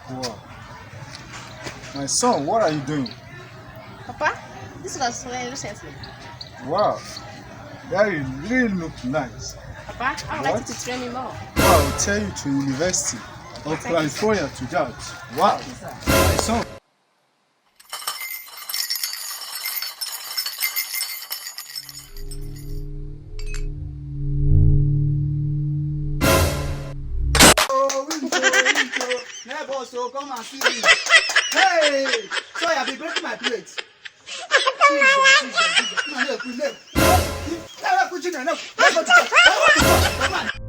Wow. My son, what are you doing? Papa, this was very recently. Wow. That really look nice. Papa, I would like you to train me more. I will tell you to University of California to judge. Wow. My son. Neighbor, so come and see me. Hey! So I be breaking my plate. Jesus. Come on, look. Come on. Come on.